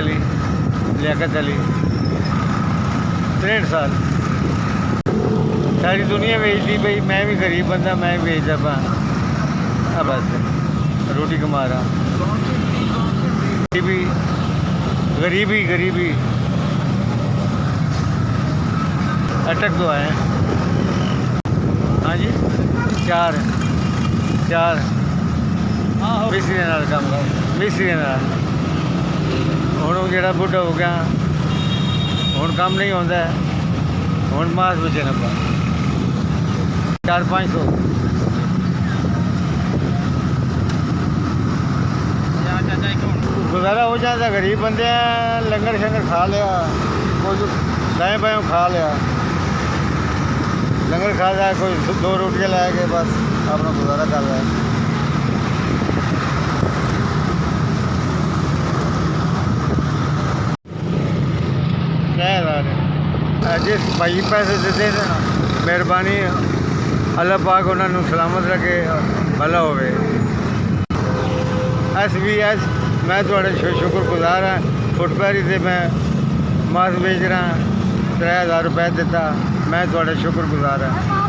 लियाकत अली 63 साल। सारी दुनिया बेचती भाई, मैं भी गरीब बंदा, मैं भी बेचता पा। अब बस रोटी कमा रहा। गरीबी गरीबी गरीबी अटक तो आए हैं। हाँ जी, चार मिस्त्री नाल काम कर, मिस्त्री नाल। हुण जिहड़ा बुढ़ा हो गया, हुण काम नहीं होंदा, हुण मास बचे ना पा 400-500। गुजारा हो जाता, गरीब बंदे हैं, लंगर शंगर खा लिया, कुछ दाएँ बाएँ खा लिया, लंगर खा लिया, कोई 2 रोटियाँ ला के बस अपना गुजारा कर रहा है। जिस भाई पैसे देते ना, मेहरबानी अल्लाह पाक उन्होंने सलामत रखे, भला होवे। SBS मैं थोड़े शुक्रगुजार हाँ। फुटपैरी से मैं मास बेच रहा, 3000 रुपये दिता, मैं थोड़े शुक्रगुजार हाँ।